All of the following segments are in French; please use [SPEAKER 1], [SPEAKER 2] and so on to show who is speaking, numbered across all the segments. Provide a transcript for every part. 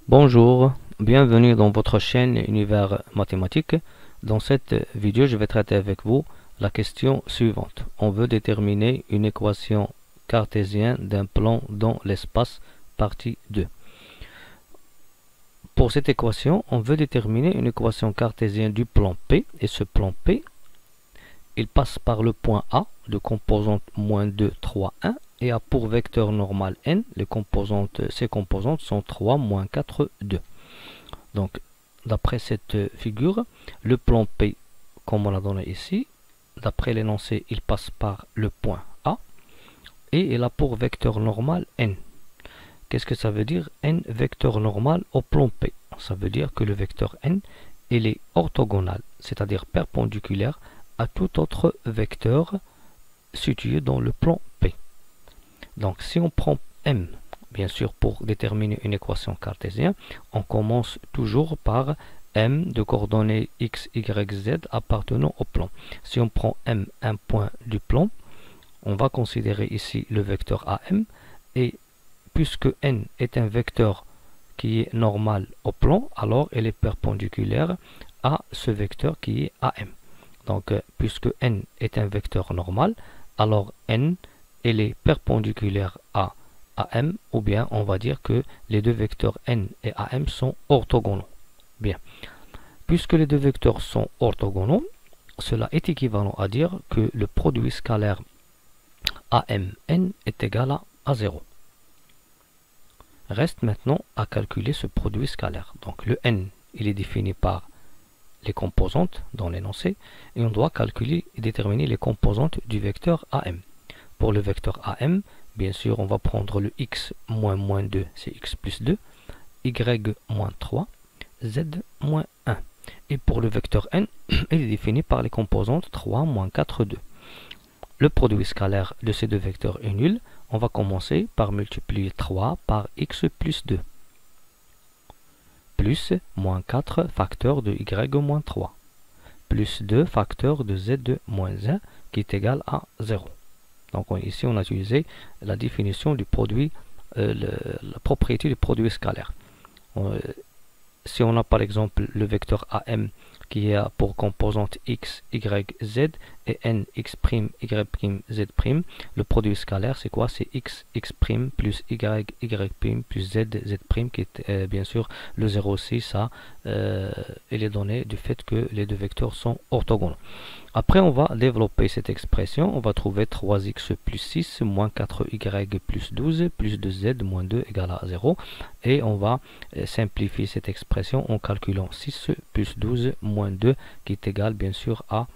[SPEAKER 1] Bonjour, bienvenue dans votre chaîne Univers Mathématique. Dans cette vidéo, je vais traiter avec vous la question suivante. On veut déterminer une équation cartésienne d'un plan dans l'espace, partie 2. Pour cette équation, on veut déterminer une équation cartésienne du plan P, et ce plan P, il passe par le point A de composante -2, 3, 1, et a pour vecteur normal n, ces composantes sont 3, -4, 2. Donc, d'après cette figure, le plan P, comme on l'a donné ici, d'après l'énoncé, il passe par le point A, et il a pour vecteur normal n. Qu'est-ce que ça veut dire n vecteur normal au plan P? Ça veut dire que le vecteur n, il est orthogonal, c'est-à-dire perpendiculaire à tout autre vecteur situé dans le plan P. Donc si on prend M, bien sûr pour déterminer une équation cartésienne, on commence toujours par M de coordonnées x, y, z appartenant au plan. Si on prend M, un point du plan, on va considérer ici le vecteur AM, et puisque n est un vecteur qui est normal au plan, alors elle est perpendiculaire à ce vecteur qui est AM. Donc, puisque n est un vecteur normal, alors n, elle est perpendiculaire à AM, ou bien on va dire que les deux vecteurs n et AM sont orthogonaux. Bien. Puisque les deux vecteurs sont orthogonaux, cela est équivalent à dire que le produit scalaire AMN est égal à 0. Reste maintenant à calculer ce produit scalaire. Donc le n, il est défini par les composantes dans l'énoncé, et on doit calculer et déterminer les composantes du vecteur AM. Pour le vecteur AM, bien sûr, on va prendre le x -2, c'est x plus 2, y -3, z -1. Et pour le vecteur n, il est défini par les composantes 3, -4, 2. Le produit scalaire de ces deux vecteurs est nul. On va commencer par multiplier 3 par x plus 2. Plus -4 facteur de y -3, plus 2 facteur de z -1 qui est égal à 0. Donc ici on a utilisé la définition du produit, la propriété du produit scalaire. Si on a par exemple le vecteur AM qui a pour composante x, y, z et n, x', y', z', le produit scalaire c'est quoi? C'est x, x' plus y, y' plus z, z' qui est bien sûr le 0 aussi, ça il est donné du fait que les deux vecteurs sont orthogonaux. Après on va développer cette expression, on va trouver 3x plus 6 moins 4y plus 12 plus 2z moins 2 égale à 0, et on va simplifier cette expression en calculant 6 plus 12 moins 2 qui est égal bien sûr à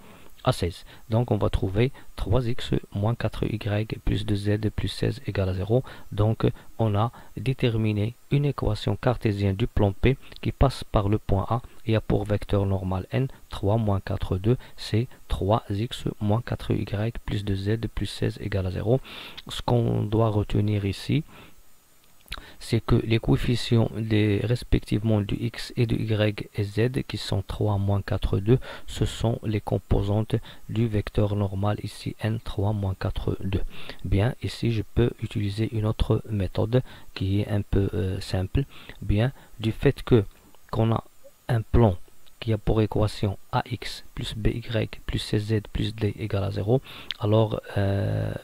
[SPEAKER 1] 16. Donc on va trouver 3x moins 4y plus 2z plus 16 égale à 0. Donc on a déterminé une équation cartésienne du plan P qui passe par le point A et a pour vecteur normal n 3 moins 4, 2, c'est 3x moins 4y plus 2z plus 16 égale à 0. Ce qu'on doit retenir ici, c'est que les coefficients respectivement du x et du y et z qui sont 3, -4, 2, ce sont les composantes du vecteur normal ici n 3, -4, 2. Bien, ici je peux utiliser une autre méthode qui est un peu simple. Bien, du fait que qu'on a un plan qui a pour équation ax plus by plus cz plus d égale à 0, alors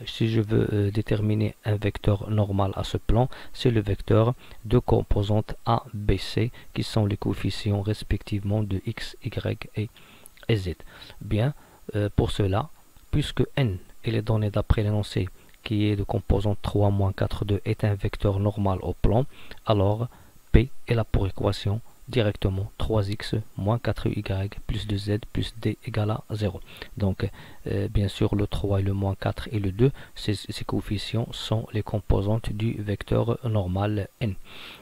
[SPEAKER 1] si je veux déterminer un vecteur normal à ce plan, c'est le vecteur de composantes a, b, c qui sont les coefficients respectivement de x, y et z. Bien, pour cela, puisque n il est donné d'après l'énoncé qui est de composante 3, -4, 2 est un vecteur normal au plan, alors p est là pour équation directement 3x moins 4y plus 2z plus d égale à 0. Donc bien sûr le 3 et le -4 et le 2, ces coefficients sont les composantes du vecteur normal n.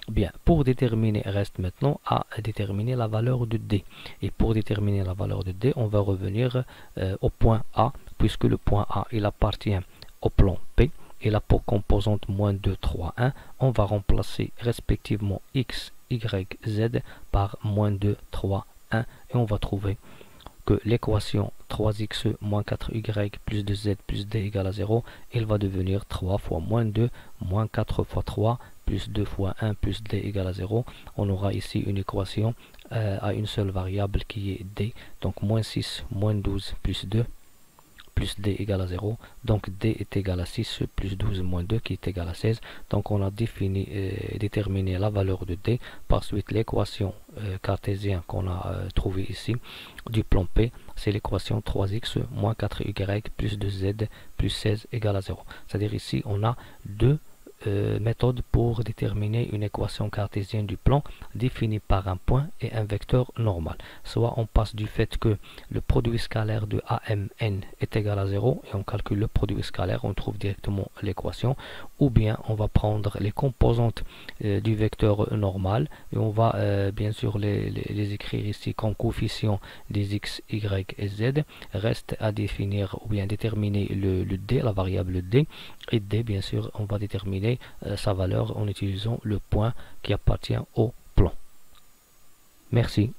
[SPEAKER 1] Bien, pour déterminer, reste maintenant à déterminer la valeur de d. Et pour déterminer la valeur de d, on va revenir au point A, puisque le point A il appartient au plan P. Et là pour composante -2, 3, 1, on va remplacer respectivement x, y, z par -2, 3, 1, et on va trouver que l'équation 3x moins 4y plus 2z plus d égale à 0, elle va devenir 3 fois -2 moins 4 fois 3 plus 2 fois 1 plus d égale à 0, on aura ici une équation à une seule variable qui est d. Donc moins 6 moins 12 plus 2 plus d égale à 0. Donc d est égal à 6 plus 12 moins 2 qui est égal à 16. Donc on a déterminé la valeur de d. Par suite, l'équation cartésienne qu'on a trouvée ici du plan P, c'est l'équation 3x moins 4y plus 2z plus 16 égale à 0. C'est-à-dire ici, on a deux méthode pour déterminer une équation cartésienne du plan définie par un point et un vecteur normal. Soit on passe du fait que le produit scalaire de AMN est égal à 0 et on calcule le produit scalaire, on trouve directement l'équation, ou bien on va prendre les composantes du vecteur normal et on va bien sûr les écrire ici comme coefficients des x, y et z. Reste à définir ou bien déterminer le d, la variable d, et d bien sûr on va déterminer sa valeur en utilisant le point qui appartient au plan. Merci.